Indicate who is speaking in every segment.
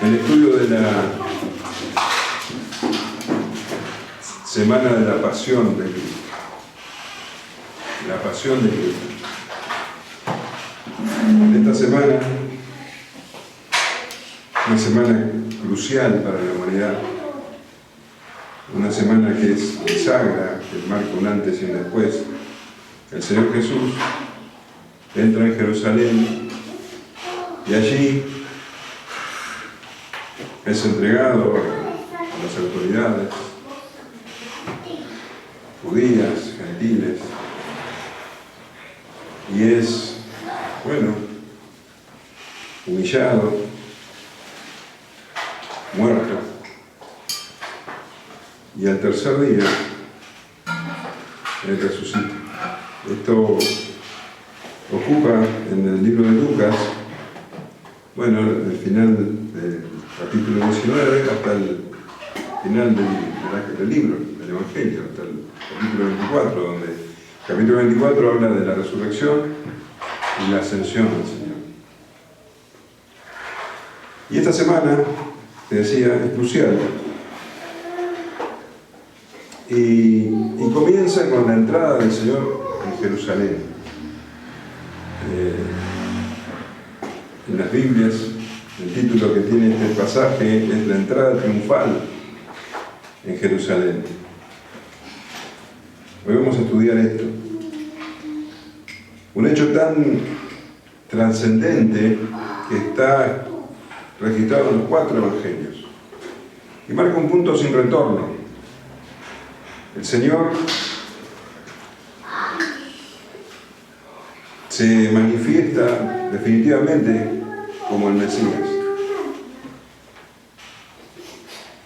Speaker 1: el estudio de la Semana de la Pasión de Cristo. La Pasión de Cristo. Esta semana, una semana crucial para la humanidad, una semana que es bisagra, que marca un antes y un después. El Señor Jesús entra en Jerusalén y allí es entregado a las autoridades judías, gentiles, y es, bueno, humillado, muerto, y al tercer día Él resucita. Esto ocupa en el libro de Lucas, bueno, el final del capítulo 19 hasta el final del libro, del Evangelio, hasta el capítulo 24, donde el capítulo 24 habla de la resurrección y la ascensión del Señor. Y esta semana, te decía, es crucial. Y comienza con la entrada del Señor en Jerusalén. En las Biblias, el título que tiene este pasaje es la entrada triunfal en Jerusalén. Hoy vamos a estudiar esto. Un hecho tan trascendente que está registrado en los 4 evangelios y marca un punto sin retorno. El Señor se manifiesta definitivamente como el Mesías.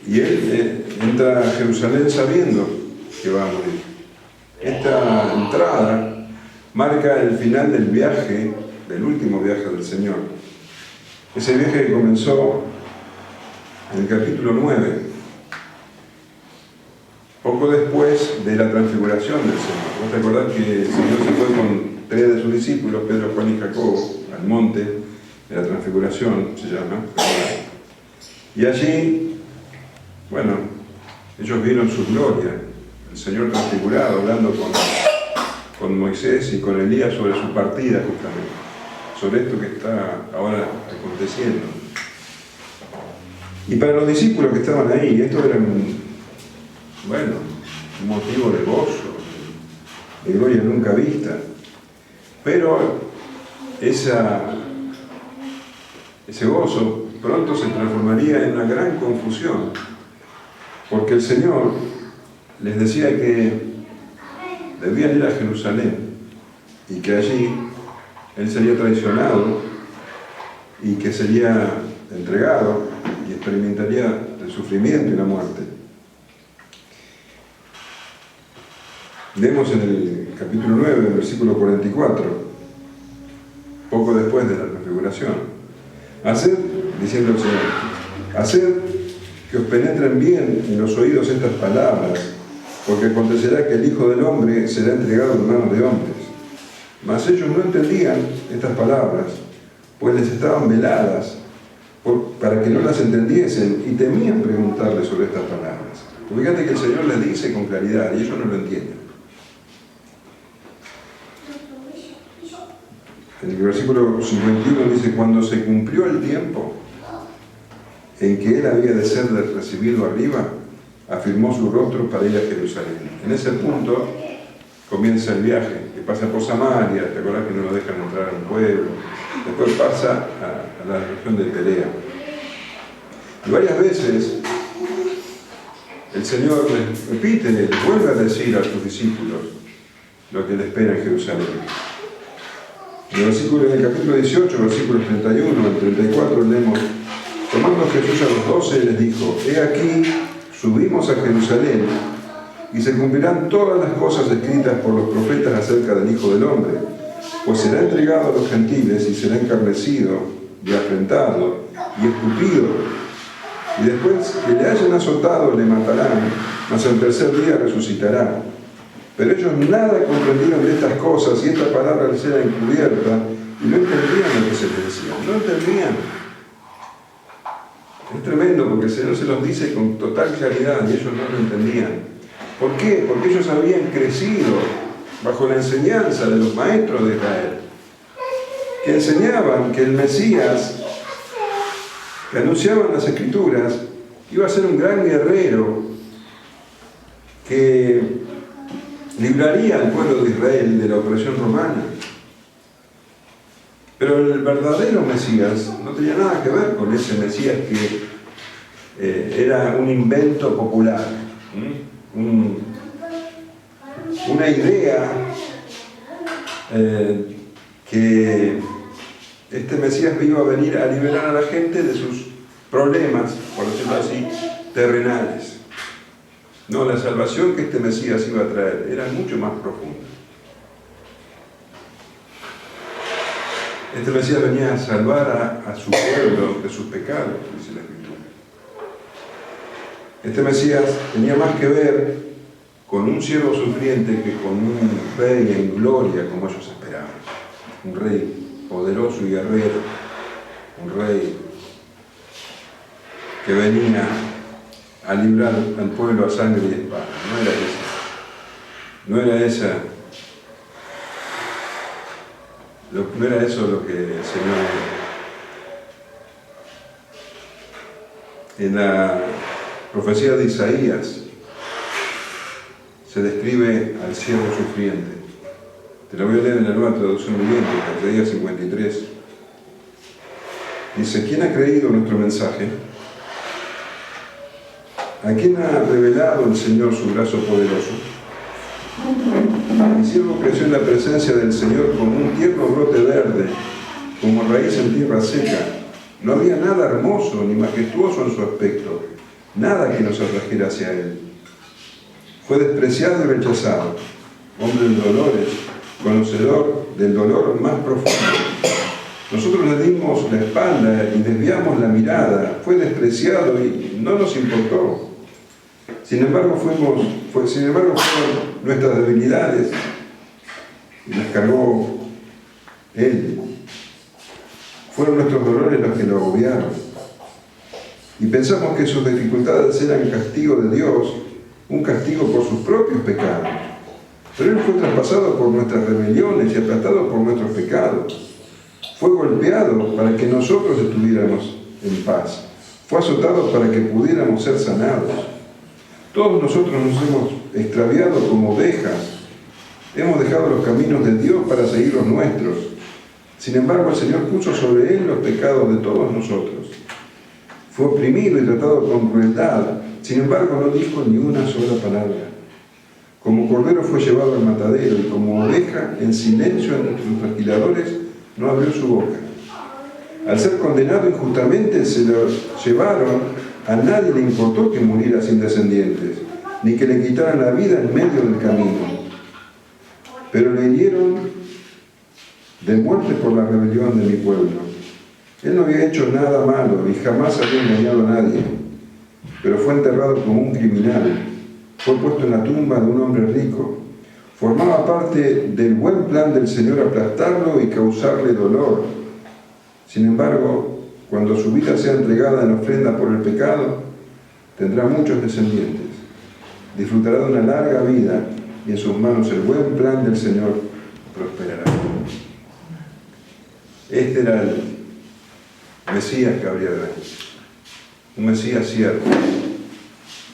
Speaker 1: Y Él entra a Jerusalén sabiendo que va a morir. Esta entrada marca el final del viaje, del último viaje del Señor. Ese viaje que comenzó en el capítulo 9, poco después de la transfiguración del Señor. Vos te acordás que el Señor se fue con 3 de sus discípulos, Pedro, Juan y Jacobo, al monte de la transfiguración, se llama. Y allí, bueno, ellos vieron su gloria, el Señor transfigurado, hablando con Moisés y con Elías sobre su partida, justamente, sobre esto que está ahora aconteciendo. Y para los discípulos que estaban ahí, esto era un motivo de gozo, de gloria nunca vista. Pero ese gozo pronto se transformaría en una gran confusión, porque el Señor les decía que debían ir a Jerusalén y que allí Él sería traicionado y que sería entregado y experimentaría el sufrimiento y la muerte. Leemos en el capítulo 9, versículo 44, poco después de la transfiguración. Haced, diciendo el Señor, haced que os penetren bien en los oídos estas palabras, porque acontecerá que el Hijo del Hombre será entregado en manos de hombres. Mas ellos no entendían estas palabras, pues les estaban veladas, para que no las entendiesen, y temían preguntarles sobre estas palabras. Porque fíjate que el Señor les dice con claridad, y ellos no lo entienden. En el versículo 51 dice, cuando se cumplió el tiempo en que Él había de ser recibido arriba, afirmó su rostro para ir a Jerusalén. En ese punto comienza el viaje, que pasa por Samaria, te acuerdas que no lo dejan entrar a un pueblo, después pasa a la región de Perea. Y varias veces el Señor les repite, les vuelve a decir a sus discípulos lo que les espera en Jerusalén. En el capítulo 18, versículos 31 al 34, leemos, tomando Jesús a los 12, les dijo, he aquí, subimos a Jerusalén, y se cumplirán todas las cosas escritas por los profetas acerca del Hijo del Hombre, pues será entregado a los gentiles, y será encarnecido, y afrentado, y escupido, y después que le hayan azotado, le matarán, mas al tercer día resucitará. Pero ellos nada comprendieron de estas cosas, y esta palabra les era encubierta, y no entendían lo que se les decía. No entendían. Es tremendo porque el Señor se los dice con total claridad y ellos no lo entendían. ¿Por qué? Porque ellos habían crecido bajo la enseñanza de los maestros de Israel, que enseñaban que el Mesías, que anunciaban las Escrituras, iba a ser un gran guerrero que libraría al pueblo de Israel de la opresión romana. Pero el verdadero Mesías no tenía nada que ver con ese Mesías que era un invento popular, una idea que este Mesías iba a venir a liberar a la gente de sus problemas, por decirlo así, terrenales. No, la salvación que este Mesías iba a traer era mucho más profunda. Este Mesías venía a salvar a su pueblo de sus pecados, dice la Escritura. Este Mesías tenía más que ver con un siervo sufriente que con un rey en gloria como ellos esperaban. Un rey poderoso y guerrero, un rey que venía a librar al pueblo a sangre y espada. No era eso lo que el Señor en la profecía de Isaías se describe al siervo sufriente. Te la voy a leer en la nueva traducción viviente, Isaías 53. Dice: ¿quién ha creído nuestro mensaje? ¿A quién ha revelado el Señor su brazo poderoso? Mi siervo creció en la presencia del Señor como un tierno brote verde, como raíz en tierra seca. No había nada hermoso ni majestuoso en su aspecto, nada que nos atrajera hacia él. Fue despreciado y rechazado, hombre de dolores, conocedor del dolor más profundo. Nosotros le dimos la espalda y desviamos la mirada. Fue despreciado y no nos importó. Sin embargo, fueron nuestras debilidades y las cargó Él. Fueron nuestros dolores los que lo agobiaron. Y pensamos que sus dificultades eran castigo de Dios, un castigo por sus propios pecados. Pero Él fue traspasado por nuestras rebeliones y aplastado por nuestros pecados. Fue golpeado para que nosotros estuviéramos en paz. Fue azotado para que pudiéramos ser sanados. Todos nosotros nos hemos extraviado como ovejas. Hemos dejado los caminos de Dios para seguir los nuestros. Sin embargo, el Señor puso sobre Él los pecados de todos nosotros. Fue oprimido y tratado con crueldad. Sin embargo, no dijo ni una sola palabra. Como cordero fue llevado al matadero y como oveja, en silencio entre sus trasquiladores, no abrió su boca. Al ser condenado injustamente, se lo llevaron. A nadie le importó que muriera sin descendientes, ni que le quitaran la vida en medio del camino. Pero le hirieron de muerte por la rebelión de mi pueblo. Él no había hecho nada malo y jamás había engañado a nadie, pero fue enterrado como un criminal. Fue puesto en la tumba de un hombre rico. Formaba parte del buen plan del Señor aplastarlo y causarle dolor. Sin embargo, cuando su vida sea entregada en ofrenda por el pecado, tendrá muchos descendientes. Disfrutará de una larga vida y en sus manos el buen plan del Señor prosperará. Este era el Mesías que habría de venir. Un Mesías siervo.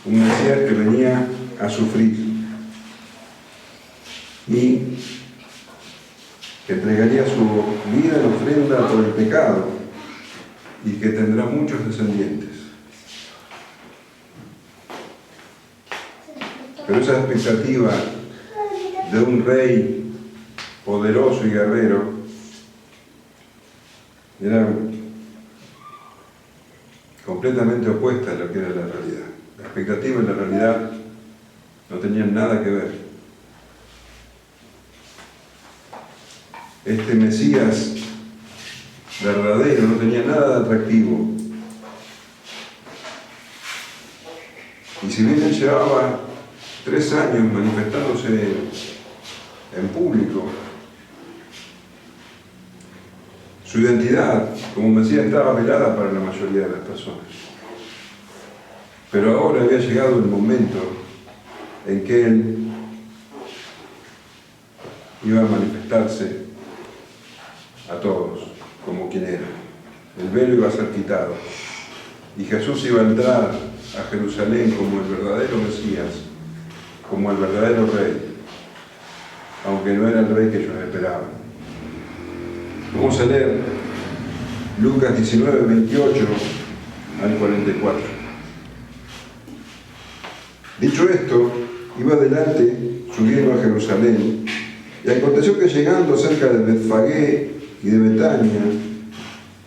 Speaker 1: Un Mesías que venía a sufrir y que entregaría su vida en ofrenda por el pecado y que tendrá muchos descendientes. Pero esa expectativa de un rey poderoso y guerrero era completamente opuesta a lo que era la realidad. La expectativa y la realidad no tenían nada que ver. Este Mesías verdadero no tenía nada de atractivo. Y si bien él llevaba 3 años manifestándose en público, su identidad como Mesías estaba velada para la mayoría de las personas. Pero ahora había llegado el momento en que Él iba a manifestarse a todos como quien era. El velo iba a ser quitado y Jesús iba a entrar a Jerusalén como el verdadero Mesías, como el verdadero Rey, aunque no era el Rey que ellos esperaban. Vamos a leer Lucas 19, 28 al 44. Dicho esto, iba adelante subiendo a Jerusalén, y aconteció que llegando cerca de Betfagé y de Betania,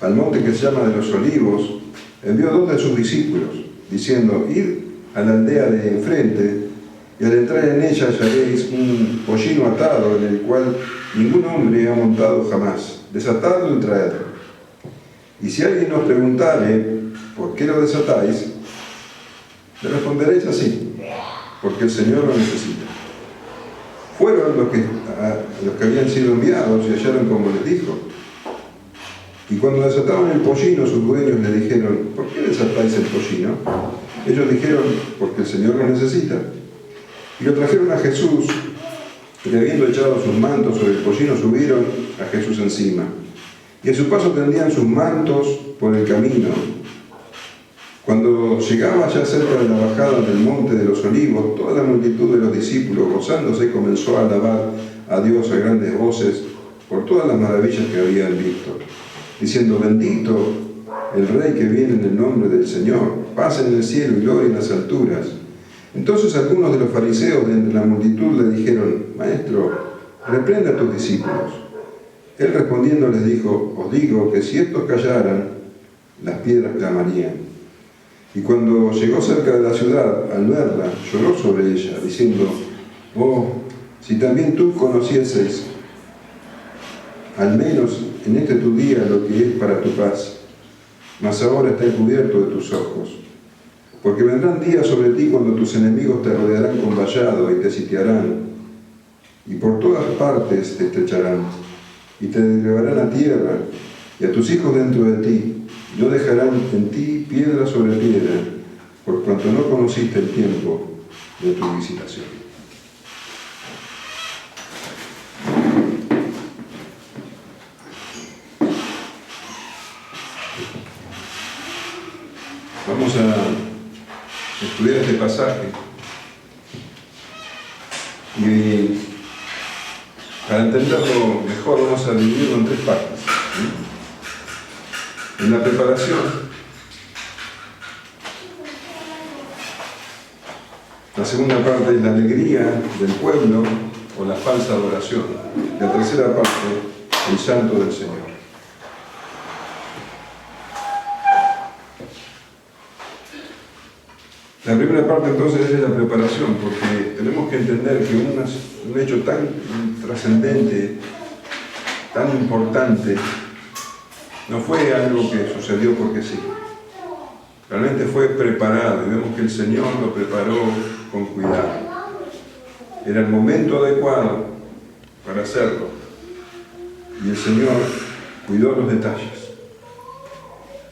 Speaker 1: al monte que se llama de los Olivos, envió 2 de sus discípulos, diciendo: id a la aldea de enfrente, y al entrar en ella hallaréis un pollino atado, en el cual ningún hombre ha montado jamás. Desatadlo y traedlo. Y si alguien os preguntare por qué lo desatáis, le responderéis así: porque el Señor lo necesita. Fueron los que habían sido enviados y hallaron como les dijo. Y cuando desataban el pollino, sus dueños le dijeron: ¿por qué desatáis el pollino? Ellos dijeron: porque el Señor lo necesita. Y lo trajeron a Jesús, y habiendo echado sus mantos sobre el pollino, subieron a Jesús encima. Y a su paso tendían sus mantos por el camino. Cuando llegaba ya cerca de la bajada del monte de los Olivos, toda la multitud de los discípulos, gozándose, comenzó a alabar a Dios a grandes voces por todas las maravillas que habían visto, diciendo: bendito el Rey que viene en el nombre del Señor, paz en el cielo y gloria en las alturas. Entonces algunos de los fariseos de entre la multitud le dijeron: Maestro, reprenda a tus discípulos. Él respondiendo les dijo: os digo que si estos callaran, las piedras clamarían. Y cuando llegó cerca de la ciudad, al verla, lloró sobre ella, diciendo: oh, si también tú conocieses, al menos en este tu día, lo que es para tu paz, mas ahora está encubierto de tus ojos. Porque vendrán días sobre ti cuando tus enemigos te rodearán con vallado y te sitiarán, y por todas partes te estrecharán, y te derribarán a tierra, y a tus hijos dentro de ti, y no dejarán en ti piedra sobre piedra, por cuanto no conociste el tiempo de tu visitación. Vamos a estudiar este pasaje y para entenderlo mejor vamos a dividirlo en 3 partes. En la preparación, la segunda parte es la alegría del pueblo o la falsa adoración. La tercera parte, el santo del Señor. La primera parte entonces es la preparación, porque tenemos que entender que un hecho tan trascendente, tan importante, no fue algo que sucedió porque sí. Realmente fue preparado y vemos que el Señor lo preparó con cuidado. Era el momento adecuado para hacerlo. Y el Señor cuidó los detalles.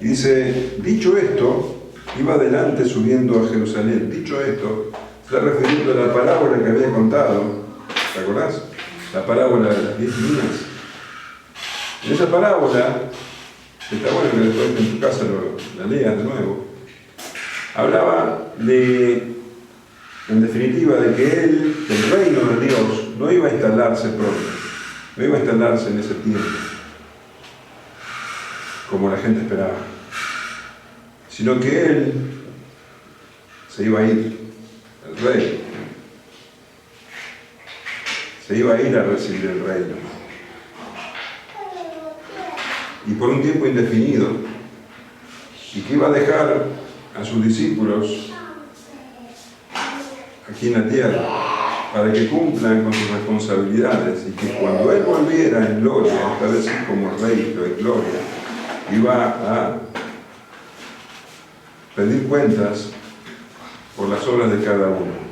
Speaker 1: Y dice: dicho esto, iba adelante subiendo a Jerusalén. Dicho esto, se está refiriendo a la parábola que había contado. ¿Te acordás? La parábola de las 10 minas. En esa parábola, está bueno que después en tu casa la leas de nuevo, hablaba en definitiva, de que el reino de Dios no iba a instalarse pronto, no iba a instalarse en ese tiempo, como la gente esperaba, sino que Él se iba a ir, el Rey, se iba a ir a recibir el reino. Y por un tiempo indefinido, y que iba a dejar a sus discípulos aquí en la tierra para que cumplan con sus responsabilidades, y que cuando Él volviera en gloria, esta vez como Rey de gloria, iba a pedir cuentas por las obras de cada uno.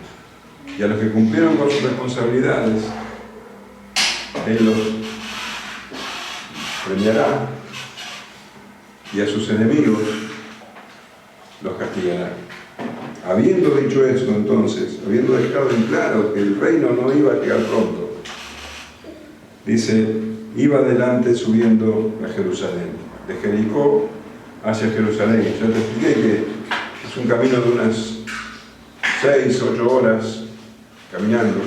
Speaker 1: Y a los que cumplieron con sus responsabilidades, Él los premiará, y a sus enemigos los castigará. habiendo dicho esto entonces, habiendo dejado en claro que el reino no iba a llegar pronto, dice, iba adelante subiendo a Jerusalén, de Jericó hacia Jerusalén. Ya te expliqué que es un camino de unas 6, 8 horas caminando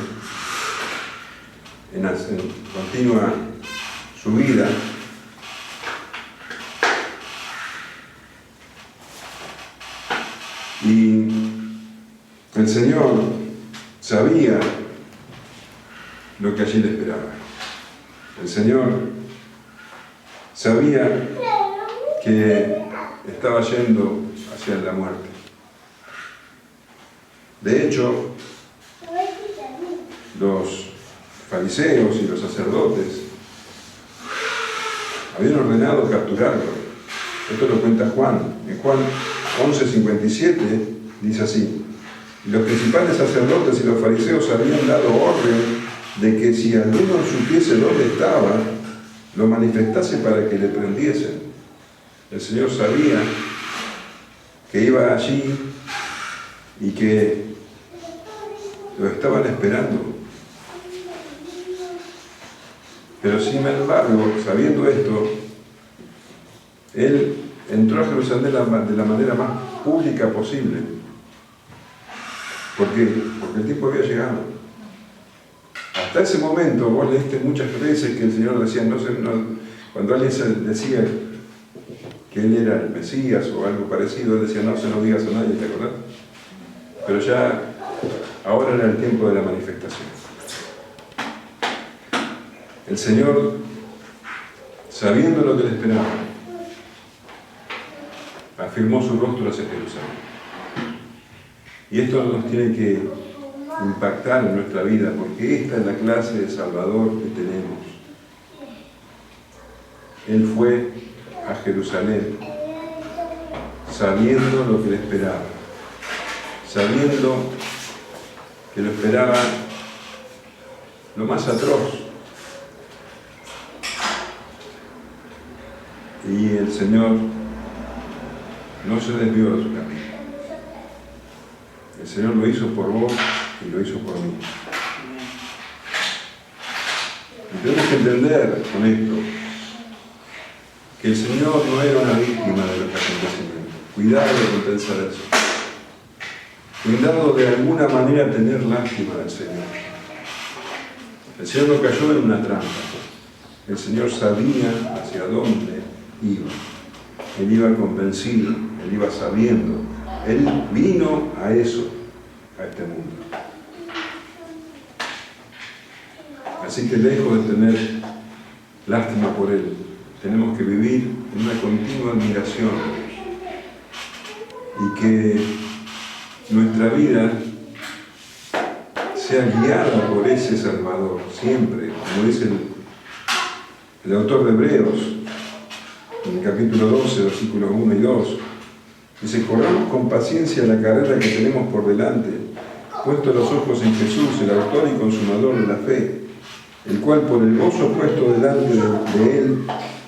Speaker 1: en continua subida. Y el Señor sabía lo que allí le esperaba. El Señor sabía que estaba yendo hacia la muerte. De hecho, los fariseos y los sacerdotes habían ordenado capturarlo. Esto lo cuenta Juan. En Juan 11:57 dice así: los principales sacerdotes y los fariseos habían dado orden de que si alguno supiese dónde estaba, lo manifestase para que le prendiesen. El Señor sabía que iba allí y que lo estaban esperando. Pero sin embargo, sabiendo esto, Él entró a Jerusalén de la manera más pública posible. ¿Por qué? Porque el tiempo había llegado. Hasta ese momento, vos leíste muchas veces que el Señor decía, cuando alguien decía que Él era el Mesías o algo parecido, Él decía, no se lo digas a nadie, ¿te acordás? Pero ya, ahora era el tiempo de la manifestación. El Señor, sabiendo lo que le esperaba, afirmó su rostro hacia Jerusalén. Y esto nos tiene que impactar en nuestra vida, porque esta es la clase de Salvador que tenemos. Él fue a Jerusalén sabiendo lo que le esperaba, sabiendo que lo esperaba lo más atroz. Y el Señor no se desvió de su camino. El Señor lo hizo por vos y lo hizo por mí. Y tenemos que entender con esto que el Señor no era una víctima de los acontecimientos. Cuidado con pensar eso. Cuidado de alguna manera tener lástima del Señor. El Señor no cayó en una trampa. El Señor sabía hacia dónde iba. Él iba convencido, Él iba sabiendo. Él vino a eso, a este mundo. Así que lejos de tener lástima por Él, tenemos que vivir en una continua admiración y que nuestra vida sea guiada por ese Salvador, siempre, como dice el autor de Hebreos, en el capítulo 12, versículos 1 y 2, dice, corramos con paciencia la carrera que tenemos por delante, puesto los ojos en Jesús, el autor y consumador de la fe, el cual por el gozo puesto delante de él,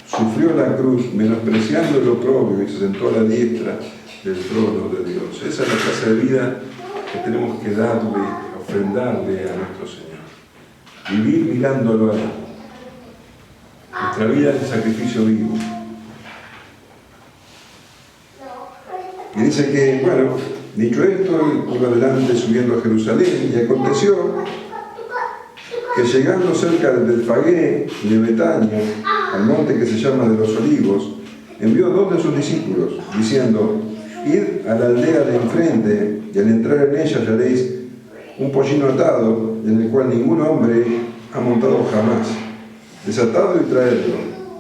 Speaker 1: sufrió la cruz, menospreciando el oprobio, y se sentó a la diestra del trono de Dios. Esa es la clase de vida que tenemos que darle, ofrendarle a nuestro Señor. Vivir mirándolo a Él. Nuestra vida es el sacrificio vivo. Y dice que, bueno, dicho esto, iba adelante subiendo a Jerusalén, y aconteció que llegando cerca de Betfagé y de Betania, al monte que se llama de los Olivos, envió 2 de sus discípulos, diciendo, id a la aldea de enfrente, y al entrar en ella hallaréis un pollino atado, en el cual ningún hombre ha montado jamás. Desatado y traedlo.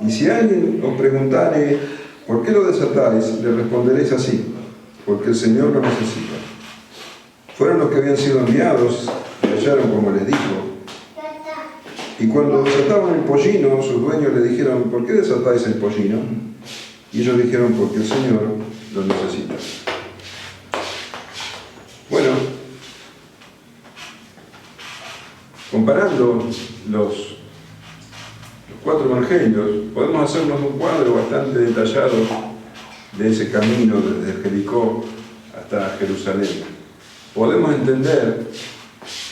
Speaker 1: Y si alguien os preguntare, ¿por qué lo desatáis?, le responderéis así, porque el Señor lo necesita. Fueron los que habían sido enviados, y hallaron como les dijo. Y cuando desataban el pollino, sus dueños le dijeron, ¿por qué desatáis el pollino? Y ellos dijeron, porque el Señor lo necesita. Bueno, comparando los 4 evangelios, podemos hacernos un cuadro bastante detallado de ese camino desde Jericó hasta Jerusalén. podemos entender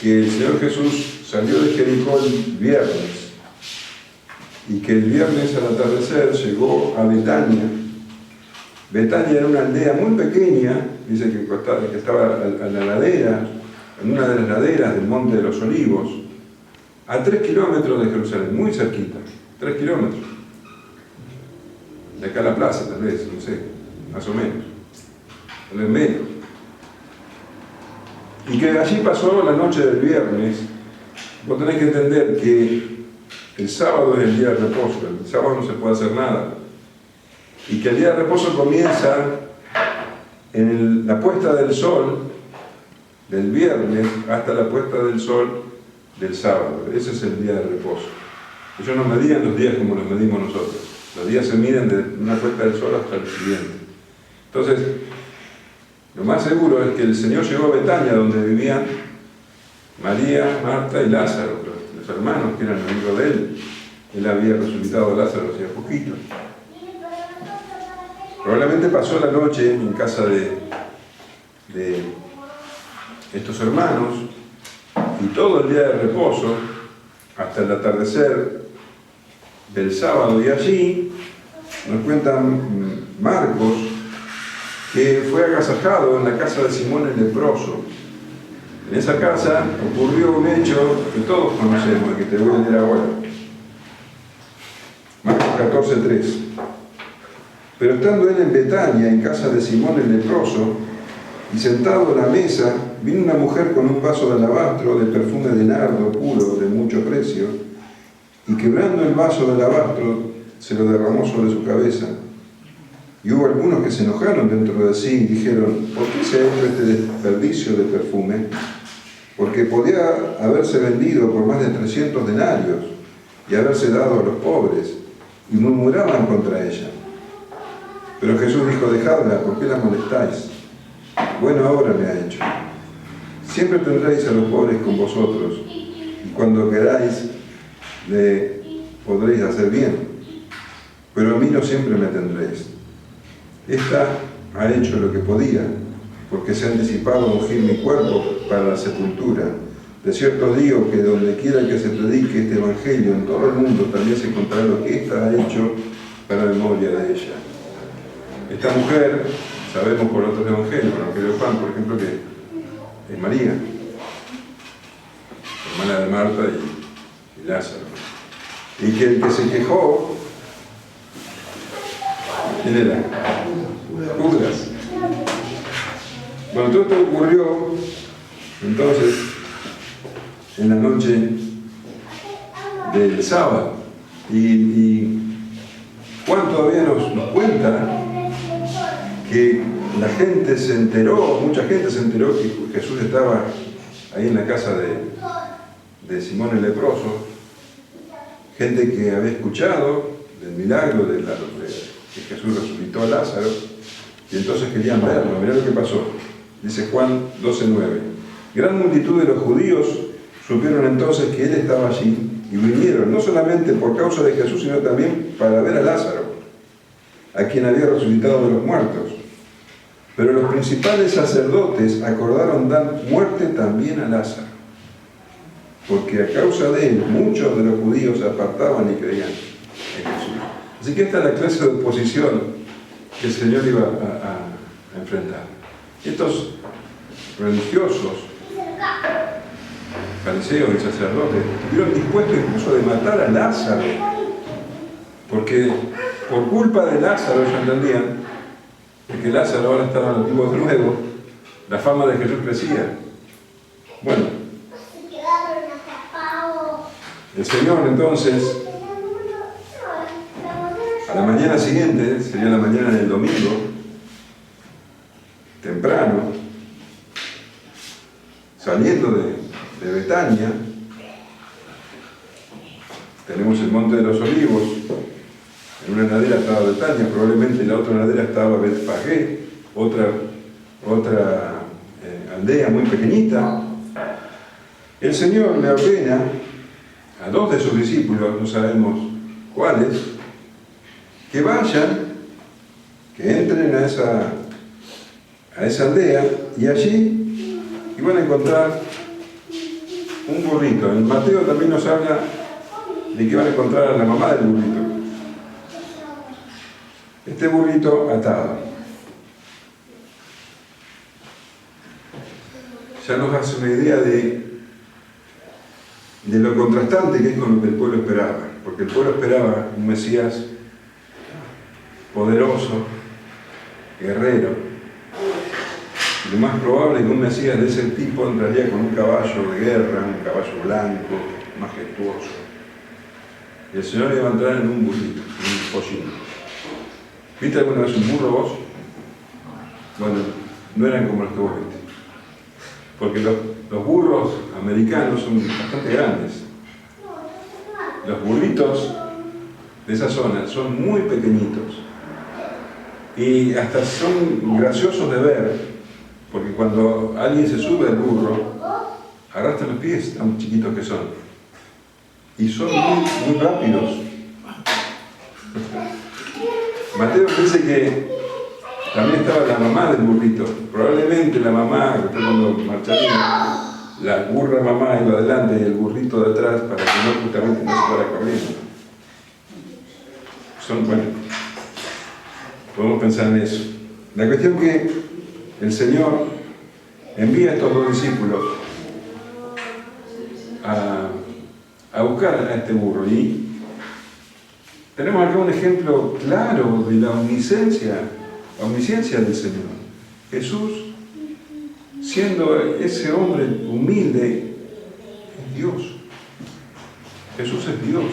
Speaker 1: que el Señor Jesús salió de Jericó el viernes y que el viernes al atardecer llegó a Betania. Betania era una aldea muy pequeña, dice que estaba a la ladera, en una de las laderas del Monte de los Olivos, a 3 kilómetros de Jerusalén, muy cerquita, 3 kilómetros. De acá a la plaza, tal vez, no sé, más o menos, en el medio. Y que allí pasó la noche del viernes. Vos tenés que entender que el sábado es el día de reposo, el sábado no se puede hacer nada. Y que el día de reposo comienza en la puesta del sol del viernes hasta la puesta del sol del sábado. Ese es el día de reposo. Ellos no medían los días como los medimos nosotros. Los días se miden de una puesta del sol hasta el siguiente. Entonces, lo más seguro es que el Señor llegó a Betania, donde vivían María, Marta y Lázaro, los hermanos que eran amigos de él. Él había resucitado a Lázaro hacía poquito. Probablemente pasó la noche en casa de estos hermanos y todo el día de reposo hasta el atardecer del sábado. Y allí nos cuentan Marcos que fue agasajado en la casa de Simón el leproso. En esa casa ocurrió un hecho que todos conocemos, que te voy a leer ahora. Marcos 14:3. Pero estando él en Betania, en casa de Simón el leproso, y sentado a la mesa, vino una mujer con un vaso de alabastro de perfume de nardo puro de mucho precio, y quebrando el vaso de alabastro, se lo derramó sobre su cabeza. Y hubo algunos que se enojaron dentro de sí y dijeron: ¿por qué se ha hecho este desperdicio de perfume? Porque podía haberse vendido por más de 300 denarios y haberse dado a los pobres, y murmuraban contra ella. Pero Jesús dijo: dejadla, ¿por qué la molestáis? Buena obra me ha hecho. Siempre tendréis a los pobres con vosotros, y cuando queráis le podréis hacer bien, pero a mí no siempre me tendréis. Esta ha hecho lo que podía, porque se han disipado a ungir mi cuerpo para la sepultura. De cierto digo que donde quiera que se predique este evangelio en todo el mundo, también se contará lo que ésta ha hecho para memoria de ella. Esta mujer, sabemos por otros evangelios, por el evangelio de Juan, por ejemplo, que es María, hermana de Marta y Lázaro. Y que el que se quejó, ¿quién era? Judas. Bueno, todo esto ocurrió entonces en la noche del sábado. Y Juan todavía nos cuenta que la gente se enteró, mucha gente se enteró que Jesús estaba ahí en la casa de Simón el leproso, gente que había escuchado del milagro de que Jesús resucitó a Lázaro, y entonces querían verlo. Mirá lo que pasó. Dice Juan 12:9. Gran multitud de los judíos supieron entonces que él estaba allí y vinieron, no solamente por causa de Jesús, sino también para ver a Lázaro, a quien había resucitado de los muertos. Pero los principales sacerdotes acordaron dar muerte también a Lázaro, porque a causa de él muchos de los judíos se apartaban y creían en Jesús. Así que esta es la clase de oposición que el Señor iba a enfrentar. Estos religiosos, fariseos y sacerdotes, estuvieron dispuestos incluso de matar a Lázaro, porque por culpa de Lázaro ellos entendían que Lázaro ahora estaba en los vivos de nuevo, la fama de Jesús crecía. Bueno, el Señor entonces, a la mañana siguiente, sería la mañana del domingo, temprano, saliendo de Betania, tenemos el Monte de los Olivos. En una ladera estaba Betania, probablemente en la otra ladera estaba Betfagé, otra aldea muy pequeñita. El Señor le ordena a 2 de sus discípulos, no sabemos cuáles, que vayan, que entren a esa aldea y allí y van a encontrar un burrito. En Mateo también nos habla de que van a encontrar a la mamá del burrito. Este burrito atado. Ya nos hace una idea de lo contrastante que es con lo que el pueblo esperaba, porque el pueblo esperaba un Mesías poderoso, guerrero. Lo más probable es que un Mesías de ese tipo entraría con un caballo de guerra, un caballo blanco, majestuoso. Y el Señor iba a entrar en un burrito, en un pollino. ¿Viste alguna vez un burro vos? Bueno, no eran como los que vos viste. Porque los burros americanos son bastante grandes. Los burritos de esa zona son muy pequeñitos. Y hasta son graciosos de ver, porque cuando alguien se sube al burro, arrastra los pies, tan chiquitos que son. Y son muy rápidos. Mateo dice que también estaba la mamá del burrito. Probablemente la mamá, que fue cuando marcharía, la burra mamá iba adelante y el burrito de atrás para que no justamente no se fuera corriendo. Bueno, podemos pensar en eso. La cuestión que el Señor envía a estos dos discípulos a buscar a este burro. Y tenemos acá un ejemplo claro de la omnisciencia del Señor. Jesús, siendo ese hombre humilde, es Dios. Jesús es Dios.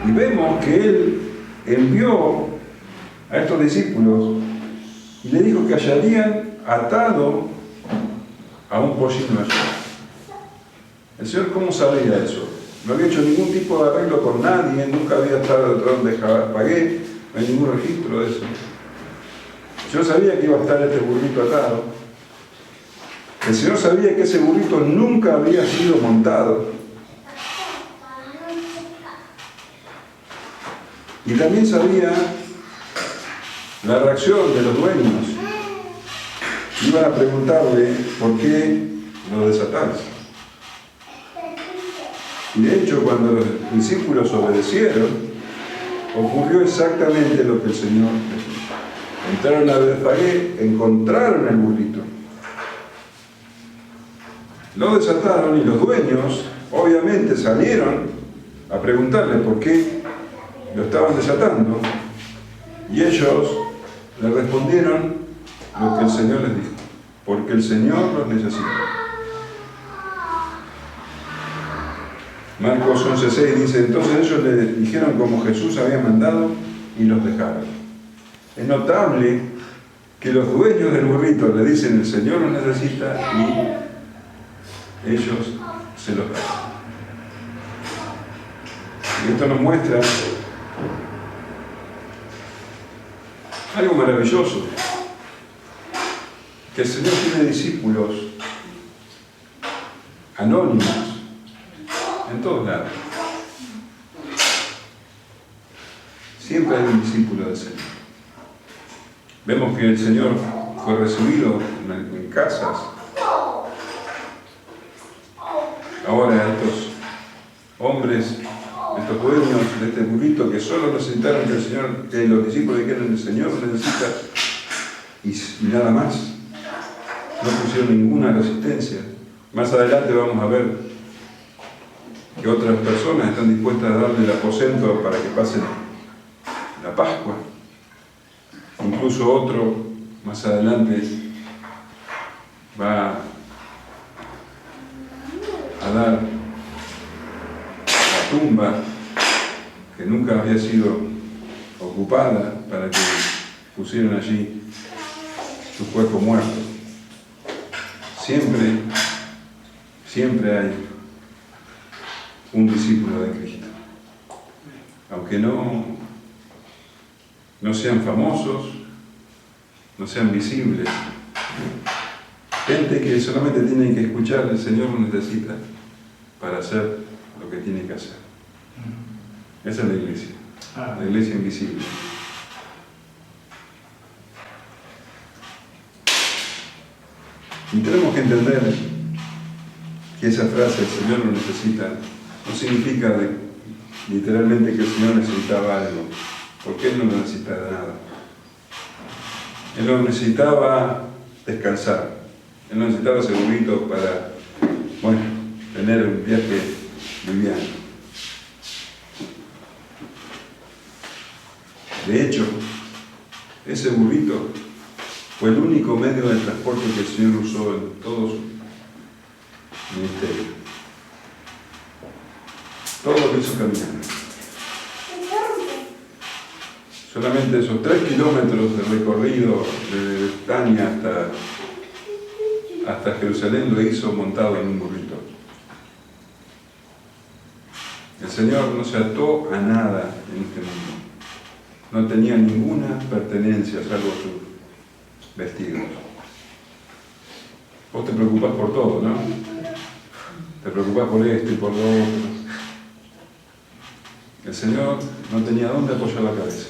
Speaker 1: Y vemos que Él envió a estos discípulos y le dijo que hallarían atado a un pollino allí. El Señor, ¿cómo sabía eso? No había hecho ningún tipo de arreglo con nadie, nunca había estado detrás de Pagué, no hay ningún registro de eso. El Señor sabía que iba a estar este burrito atado. El Señor sabía que ese burrito nunca había sido montado. Y también sabía la reacción de los dueños. Iban a preguntarle por qué lo desataste. Y de hecho, cuando los discípulos obedecieron, ocurrió exactamente lo que el Señor les dijo. Entraron a Betfagé, encontraron el burrito. Lo desataron y los dueños, obviamente, salieron a preguntarle por qué lo estaban desatando. Y ellos le respondieron lo que el Señor les dijo. Porque el Señor los necesita. Marcos 11:6 dice, entonces ellos le dijeron como Jesús había mandado y los dejaron. Es notable que los dueños del burrito le dicen el Señor los necesita y ellos se los dan. Y esto nos muestra algo maravilloso, que el Señor tiene discípulos anónimos en todos lados. Siempre hay un discípulo del Señor. Vemos que el Señor fue recibido en casas. Ahora estos hombres, estos dueños de este burrito que solo necesitaron que los discípulos dijeran el Señor necesita y nada más. No pusieron ninguna resistencia. Más adelante vamos a ver que otras personas están dispuestas a darle el aposento para que pasen la Pascua. Incluso otro, más adelante, va a dar la tumba que nunca había sido ocupada para que pusieran allí su cuerpo muerto. Siempre hay un discípulo de Cristo. Aunque no sean famosos, no sean visibles. Gente que solamente tiene que escuchar, el Señor lo necesita para hacer lo que tiene que hacer. Esa es la iglesia invisible. Y tenemos que entender que esa frase, el Señor lo necesita, no significa literalmente que el Señor necesitaba algo, porque Él no necesitaba nada. Él no necesitaba descansar, Él no necesitaba ese burrito para, tener un viaje liviano. De hecho, ese burrito fue el único medio de transporte que el Señor usó en todo su ministerio. Todo lo que hizo caminar. Solamente esos 3 kilómetros de recorrido de Betania hasta Jerusalén lo hizo montado en un burrito. El Señor no se ató a nada en este mundo. No tenía ninguna pertenencia salvo sus vestidos. Vos te preocupás por todo, ¿no? Te preocupás por esto y por lo otro. El Señor no tenía dónde apoyar la cabeza.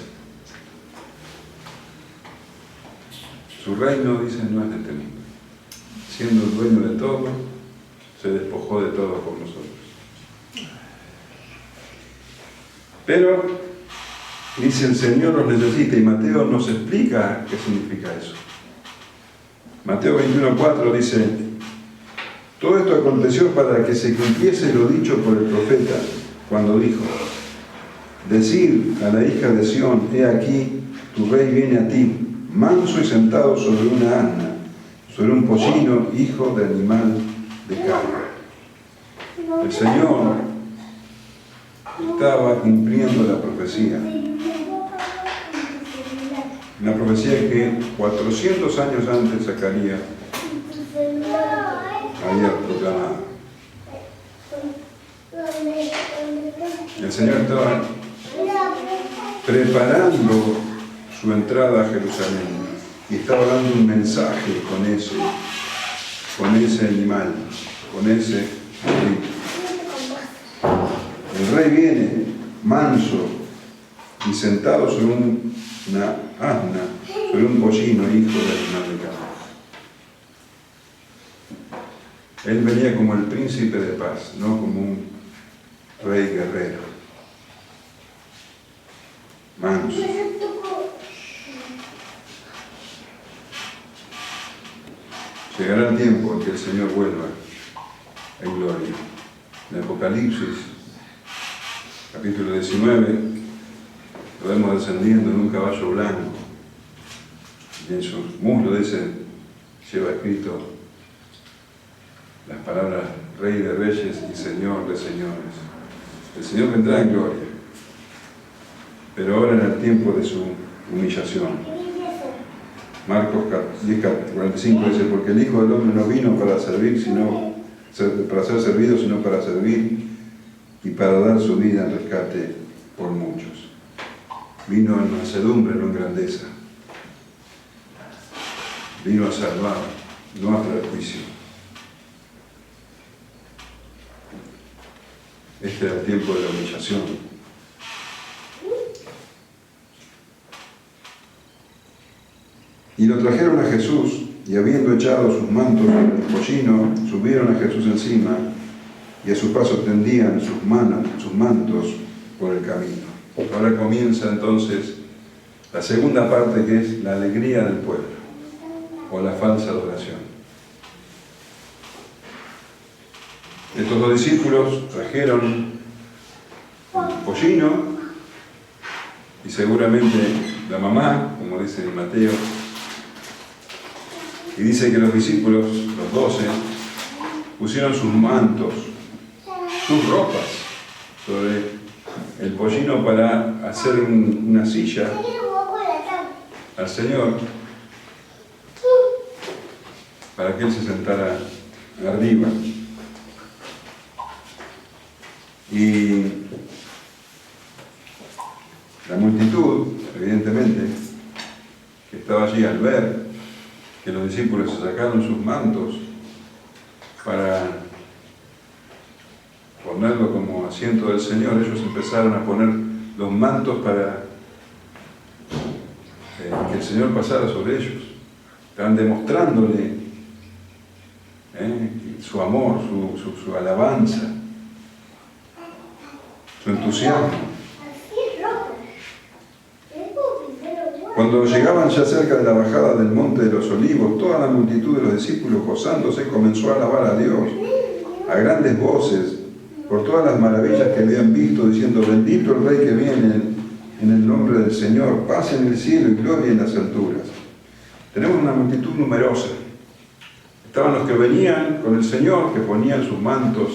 Speaker 1: Su reino, dice, no es de este mundo. Siendo el dueño de todo, se despojó de todo por nosotros. Pero, dice, el Señor los necesita, y Mateo nos explica qué significa eso. Mateo 21:4 dice: todo esto aconteció para que se cumpliese lo dicho por el profeta, cuando dijo: decid a la hija de Sión, he aquí, tu rey viene a ti, manso y sentado sobre una asna, sobre un pollino, hijo de animal de carga. El Señor estaba cumpliendo la profecía. Una profecía que 400 años antes Zacarías había proclamado. El Señor estaba preparando su entrada a Jerusalén y estaba dando un mensaje con ese animal, con ese rito. El rey viene manso y sentado sobre una asna, sobre un pollino, hijo del animal de carga. Él venía como el príncipe de paz, no como un rey guerrero. Manso. Llegará el tiempo en que el Señor vuelva en gloria. En Apocalipsis, capítulo 19, lo vemos descendiendo en un caballo blanco. Y en su muslo lleva escrito las palabras Rey de Reyes y Señor de Señores. El Señor vendrá en gloria, pero ahora en el tiempo de su humillación. Marcos 10:45 dice: porque el Hijo del Hombre no vino para servir, para ser servido, sino para servir y para dar su vida en rescate por muchos. Vino en mansedumbre, no en grandeza. Vino a salvar, no a traer juicio. Este era el tiempo de la humillación. Y lo trajeron a Jesús, y habiendo echado sus mantos sobre el pollino, subieron a Jesús encima, y a su paso tendían sus mantos por el camino. Ahora comienza entonces la segunda parte, que es la alegría del pueblo, o la falsa adoración. Estos dos discípulos trajeron el pollino, y seguramente la mamá, como dice Mateo, y dice que los discípulos, los 12, pusieron sus mantos, sus ropas, sobre el pollino para hacer una silla al Señor, para que Él se sentara arriba. Y la multitud, evidentemente, que estaba allí al ver que los discípulos se sacaron sus mantos para ponerlo como asiento del Señor, ellos empezaron a poner los mantos para que el Señor pasara sobre ellos. Estaban demostrándole su amor, su alabanza, su entusiasmo. Cuando llegaban ya cerca de la bajada del Monte de los Olivos, toda la multitud de los discípulos gozándose comenzó a alabar a Dios a grandes voces por todas las maravillas que habían visto, diciendo: bendito el Rey que viene en el nombre del Señor, paz en el cielo y gloria en las alturas. Tenemos una multitud numerosa. Estaban los que venían con el Señor, que ponían sus mantos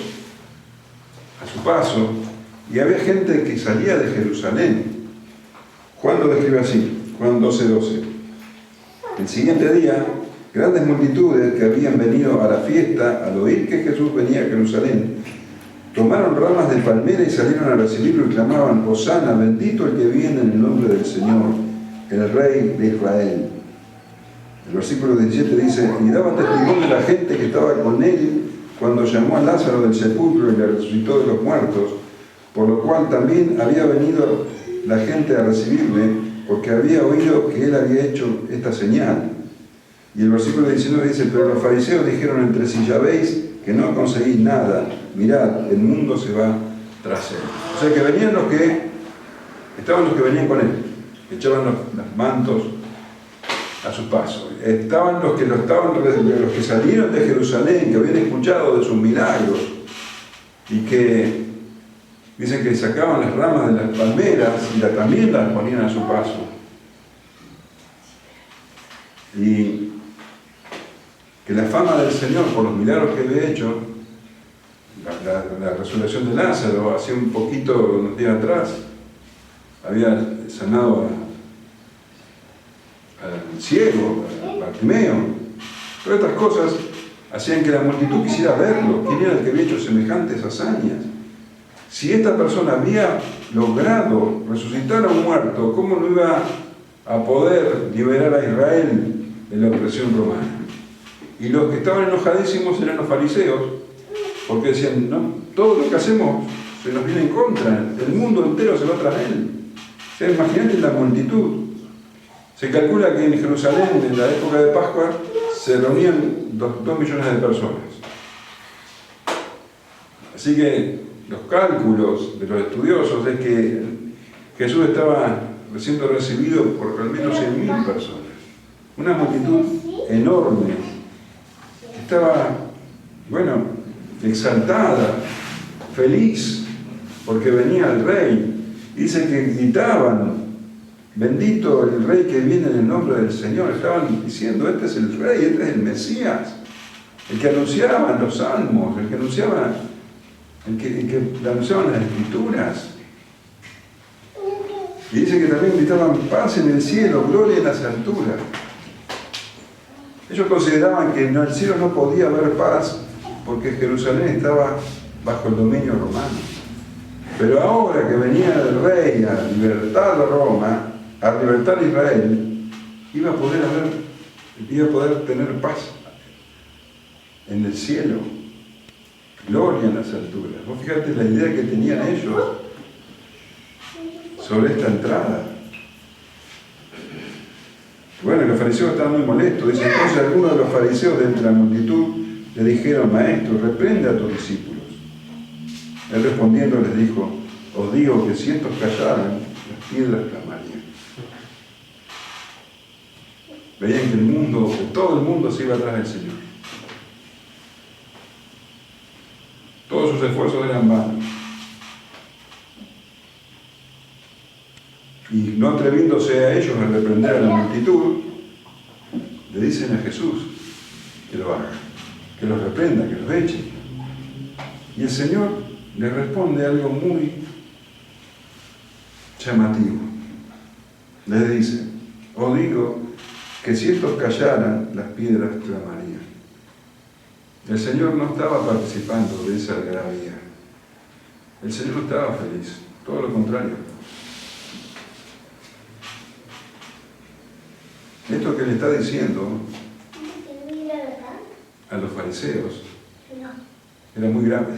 Speaker 1: a su paso, y había gente que salía de Jerusalén. Juan lo describe así, Juan 12:12. El siguiente día, grandes multitudes que habían venido a la fiesta al oír que Jesús venía a Jerusalén, tomaron ramas de palmera y salieron a recibirlo y clamaban: Hosana, bendito el que viene en el nombre del Señor, el Rey de Israel. El versículo 17 dice: y daba testimonio de la gente que estaba con él cuando llamó a Lázaro del sepulcro y le resucitó de los muertos, por lo cual también había venido la gente a recibirle, porque había oído que él había hecho esta señal. Y el versículo 19 dice: pero los fariseos dijeron entre sí: ya veis que no conseguís nada, mirad, el mundo se va tras él. O sea que estaban los que venían con él, que echaban los mantos a su paso. Estaban los que salieron de Jerusalén, que habían escuchado de sus milagros y que dicen que sacaban las ramas de las palmeras y también las ponían a su paso. Y que la fama del Señor por los milagros que había hecho, la resurrección de Lázaro, hace un poquito, unos días atrás, había sanado al ciego, a Bartimeo. Todas estas cosas hacían que la multitud quisiera verlo. ¿Quién era el que había hecho semejantes hazañas? Si esta persona había logrado resucitar a un muerto, ¿cómo no iba a poder liberar a Israel de la opresión romana? Y los que estaban enojadísimos eran los fariseos, porque decían: no, todo lo que hacemos se nos viene en contra, el mundo entero se va tras él. O sea, imagínate la multitud. Se calcula que en Jerusalén, en la época de Pascua, se reunían 2 millones de personas. Así que los cálculos de los estudiosos es que Jesús estaba siendo recibido por al menos 100.000 personas. Una multitud enorme. Estaba, exaltada, feliz, porque venía el Rey. Dice que gritaban: bendito el Rey que viene en el nombre del Señor. Estaban diciendo: este es el Rey, este es el Mesías, el que anunciaban los salmos, el que anunciaban las Escrituras. Y dice que también gritaban: paz en el cielo, gloria en las alturas. Ellos consideraban que en el cielo no podía haber paz porque Jerusalén estaba bajo el dominio romano. Pero ahora que venía el Rey a libertar a Roma, a libertar a Israel, iba a poder tener paz en el cielo, gloria en las alturas. Vos fíjate la idea que tenían ellos sobre esta entrada. Bueno, los fariseos estaban muy molestos. Dice: entonces algunos de los fariseos de entre la multitud le dijeron: maestro, reprende a tus discípulos. Él respondiendo les dijo: os digo que si estos callaran, las piedras clamarían. Veían que todo el mundo se iba atrás del Señor. Todos sus esfuerzos eran vanos. Y no atreviéndose a ellos a reprender a la multitud, le dicen a Jesús que lo haga, que los reprenda, que los eche. Y el Señor le responde algo muy llamativo. Les dice: os digo que si estos callaran, las piedras clamarían. El Señor no estaba participando de esa algarabía. El Señor no estaba feliz, todo lo contrario. Esto que le está diciendo a los fariseos era muy grave.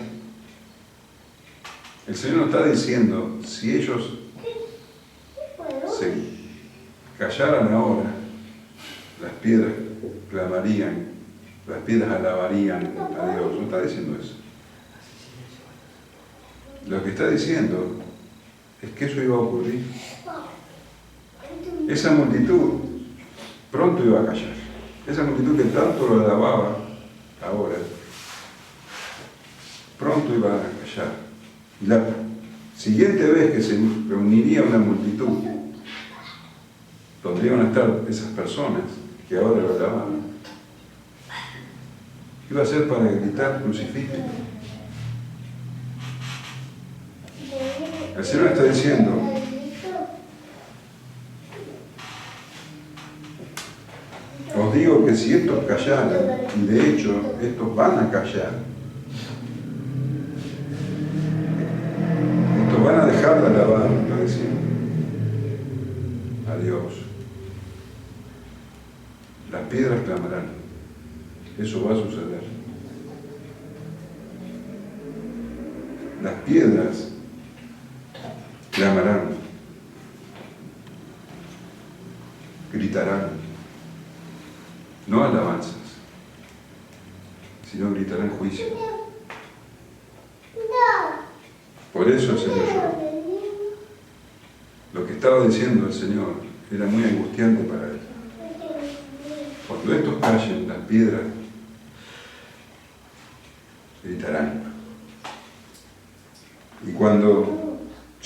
Speaker 1: El Señor nos está diciendo: si ellos se callaran ahora, las piedras clamarían las piedras alabarían a Dios. No está diciendo eso. Lo que está diciendo es que eso iba a ocurrir. Esa multitud pronto iba a callar. Esa multitud que tanto lo alababa ahora, pronto iba a callar. Y la siguiente vez que se reuniría una multitud, donde iban a estar esas personas que ahora lo alababan, iba a ser para gritar crucifíquenlo. El Señor está diciendo, os digo que si estos callaran, y de hecho estos van a callar, estos van a dejar de alabar, está diciendo, a Dios. Las piedras clamarán. Eso va a suceder. Las piedras clamarán, gritarán, no alabanzas, sino gritarán juicio. Por eso el Señor lloró. Lo que estaba diciendo el Señor era muy angustiante para él. Cuando estos callen, las piedras gritarán. Y cuando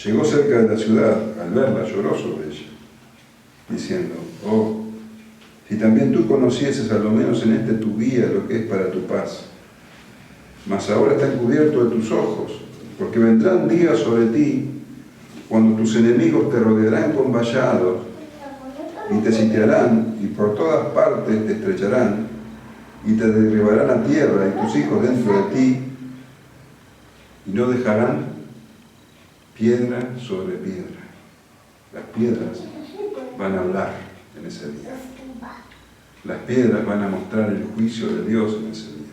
Speaker 1: llegó cerca de la ciudad, al verla, lloró sobre ella, diciendo, oh, si también tú conocieses a lo menos en este tu guía lo que es para tu paz, mas ahora está encubierto de tus ojos, porque vendrán días sobre ti cuando tus enemigos te rodearán con vallados y te sitiarán y por todas partes te estrecharán y te derribarán a tierra y tus hijos dentro de ti y no dejarán piedra sobre piedra. Las piedras van a hablar en ese día. Las piedras van a mostrar el juicio de Dios en ese día.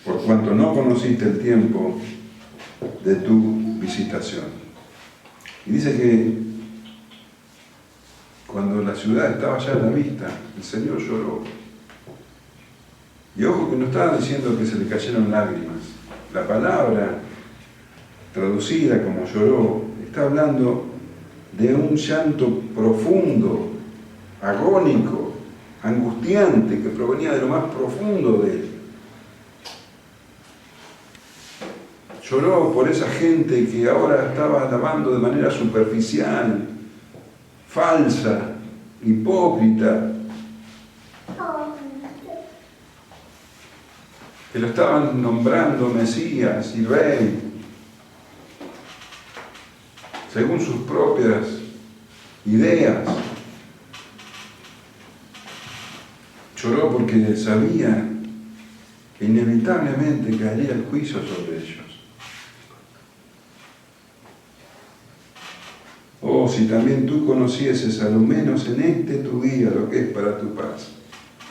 Speaker 1: Por cuanto no conociste el tiempo de tu visitación. Y dice que cuando la ciudad estaba ya a la vista, el Señor lloró. Y ojo que no estaba diciendo que se le cayeron lágrimas. La palabra traducida como lloró está hablando de un llanto profundo, agónico, angustiante, que provenía de lo más profundo de él. Lloró por esa gente que ahora estaba alabando de manera superficial, falsa, hipócrita, que lo estaban nombrando Mesías y Rey, según sus propias ideas. Lloró porque sabía que inevitablemente caería el juicio sobre ellos. Oh, si también tú conocieses a lo menos en este tu día lo que es para tu paz.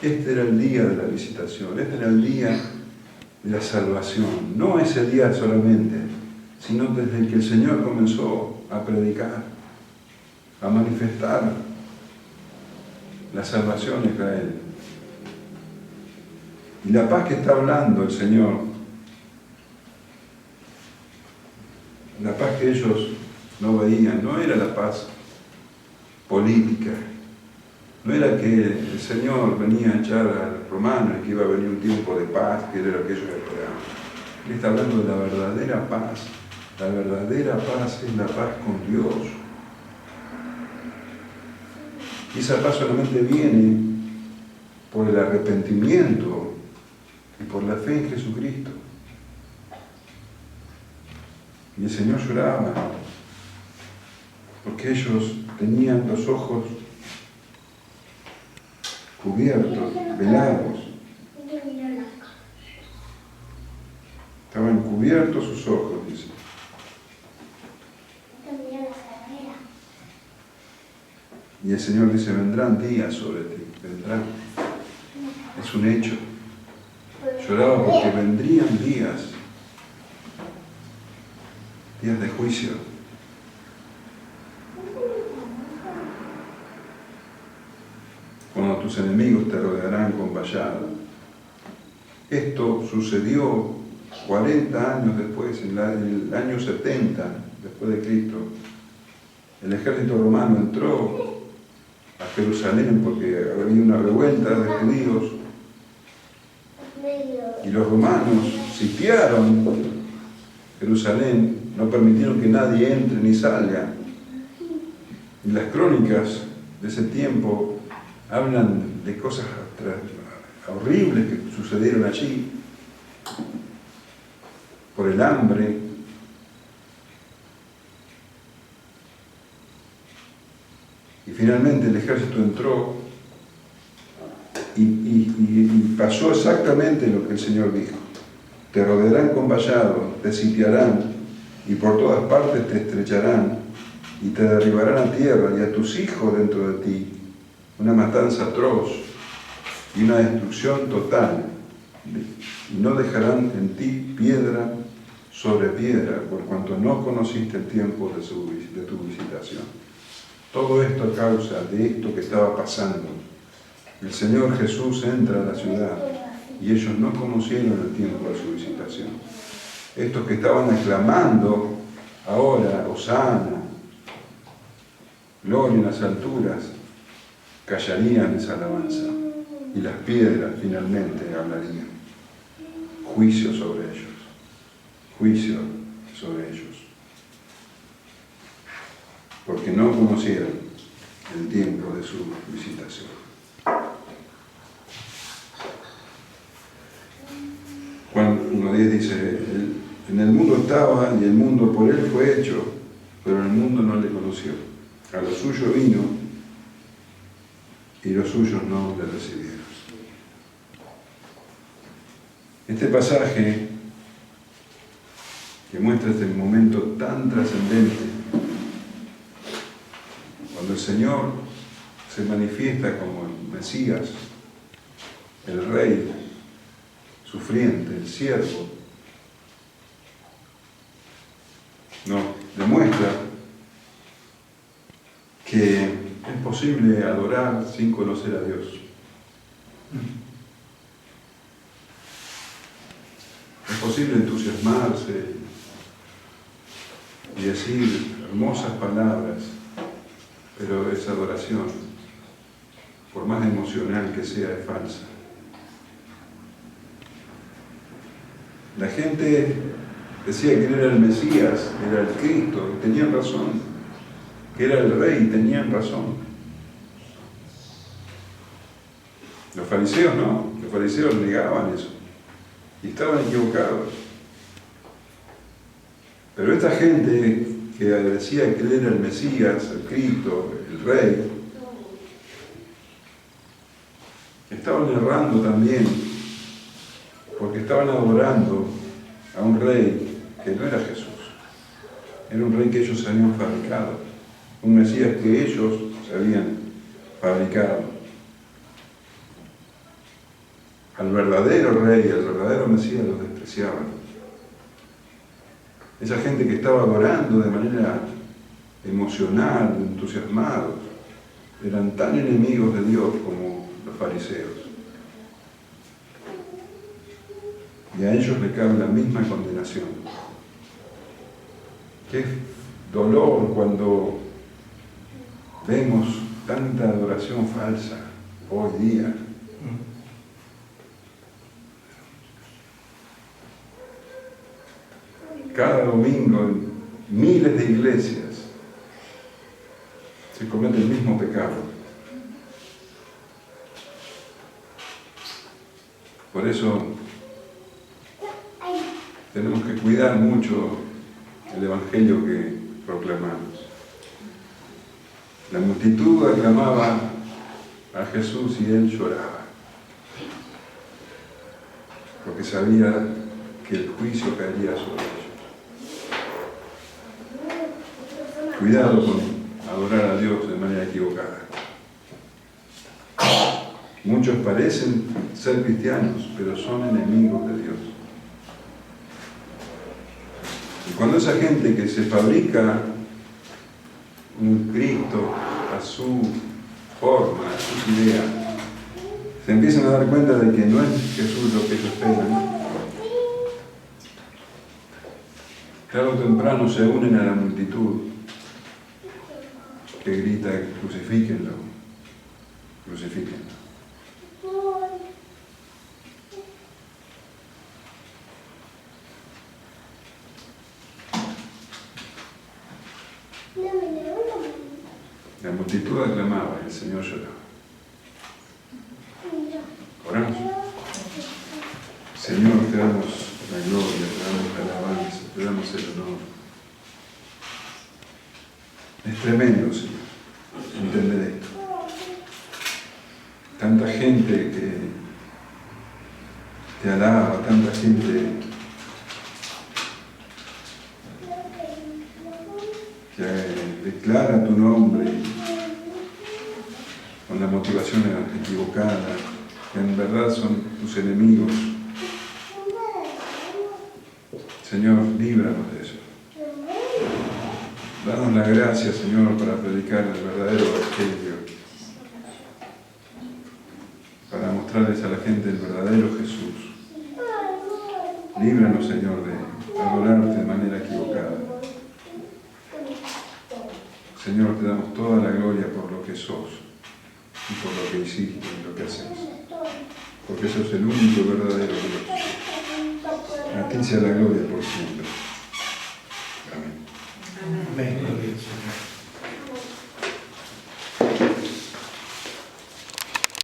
Speaker 1: Este era el día de la visitación, este era el día de la salvación. No ese día solamente, sino desde que el Señor comenzó a predicar, a manifestar la salvación de Israel. Y la paz que está hablando el Señor, la paz que ellos no veían, no era la paz política, no era que el Señor venía a echar al romano y que iba a venir un tiempo de paz, que era lo que ellos esperaban. Él está hablando de la verdadera paz. La verdadera paz es la paz con Dios. Y esa paz solamente viene por el arrepentimiento y por la fe en Jesucristo. Y el Señor lloraba porque ellos tenían los ojos cubiertos, velados. Estaban cubiertos sus ojos, dice. Y el Señor dice, vendrán días sobre ti, vendrán. Es un hecho. Lloraba porque vendrían días de juicio. cuando tus enemigos te rodearán con vallado. Esto sucedió 40 años después, en el año 70 después de Cristo. El ejército romano entró a Jerusalén porque había una revuelta de judíos y los romanos sitiaron Jerusalén, no permitieron que nadie entre ni salga. Y las crónicas de ese tiempo hablan de cosas horribles que sucedieron allí por el hambre. Y finalmente el ejército entró y pasó exactamente lo que el Señor dijo. Te rodearán con vallado, te sitiarán y por todas partes te estrecharán y te derribarán a tierra y a tus hijos dentro de ti. Una matanza atroz y una destrucción total. Y no dejarán en ti piedra sobre piedra, por cuanto no conociste el tiempo de tu visitación. Todo esto a causa de esto que estaba pasando. El Señor Jesús entra a la ciudad y ellos no conocieron el tiempo de su visitación. Estos que estaban aclamando ahora, Hosana, gloria en las alturas, callarían esa alabanza y las piedras finalmente hablarían. Juicio sobre ellos. Juicio sobre ellos. Porque no conocieron el tiempo de su visitación. Juan 1:10 dice, en el mundo estaba y el mundo por él fue hecho, pero el mundo no le conoció. A lo suyo vino y los suyos no le recibieron. Este pasaje que muestra este momento tan trascendente, cuando el Señor se manifiesta como el Mesías, el Rey sufriente, el siervo, nos demuestra que es posible adorar sin conocer a Dios. Es posible entusiasmarse y decir hermosas palabras, pero esa adoración, por más emocional que sea, es falsa. La gente decía que él era el Mesías, era el Cristo, y tenían razón, que era el Rey, y tenían razón. Los fariseos no, los fariseos negaban eso, y estaban equivocados. Pero esta gente que decía que él era el Mesías, el Cristo, el Rey, estaban errando también, porque estaban adorando a un Rey que no era Jesús. Era un Rey que ellos habían fabricado, un Mesías que ellos se habían fabricado. Al verdadero Rey, al verdadero Mesías los despreciaban. Esa gente que estaba adorando de manera emocional, entusiasmados, eran tan enemigos de Dios como los fariseos. Y a ellos le cabe la misma condenación. Qué dolor cuando vemos tanta adoración falsa hoy día. Cada domingo en miles de iglesias se comete el mismo pecado. Por eso tenemos que cuidar mucho el evangelio que proclamamos. La multitud aclamaba a Jesús y él lloraba, porque sabía que el juicio caería sobre ellos. Cuidado con adorar a Dios de manera equivocada. Muchos parecen ser cristianos, pero son enemigos de Dios. Y cuando esa gente que se fabrica un Cristo a su forma, a su sus ideas, se empiezan a dar cuenta de que no es Jesús lo que ellos esperan, tarde o temprano se unen a la multitud que grita: crucifíquenlo, crucifíquenlo. La multitud aclamaba y el Señor lloraba. Oramos. Señor, te damos la gloria, te damos la alabanza, te damos el honor. Es tremendo, Señor, entender esto. Tanta gente que te alaba, tanta gente que declara tu nombre con la motivación equivocada, que en verdad son tus enemigos. Señor, líbranos de eso. Danos la gracia, Señor, para predicar el verdadero evangelio, para mostrarles a la gente el verdadero Jesús. Líbranos, Señor, de adorarte de manera equivocada. Señor, te damos toda la gloria por lo que sos y por lo que hiciste y lo que haces, porque sos el único verdadero Dios. A ti sea la gloria por siempre.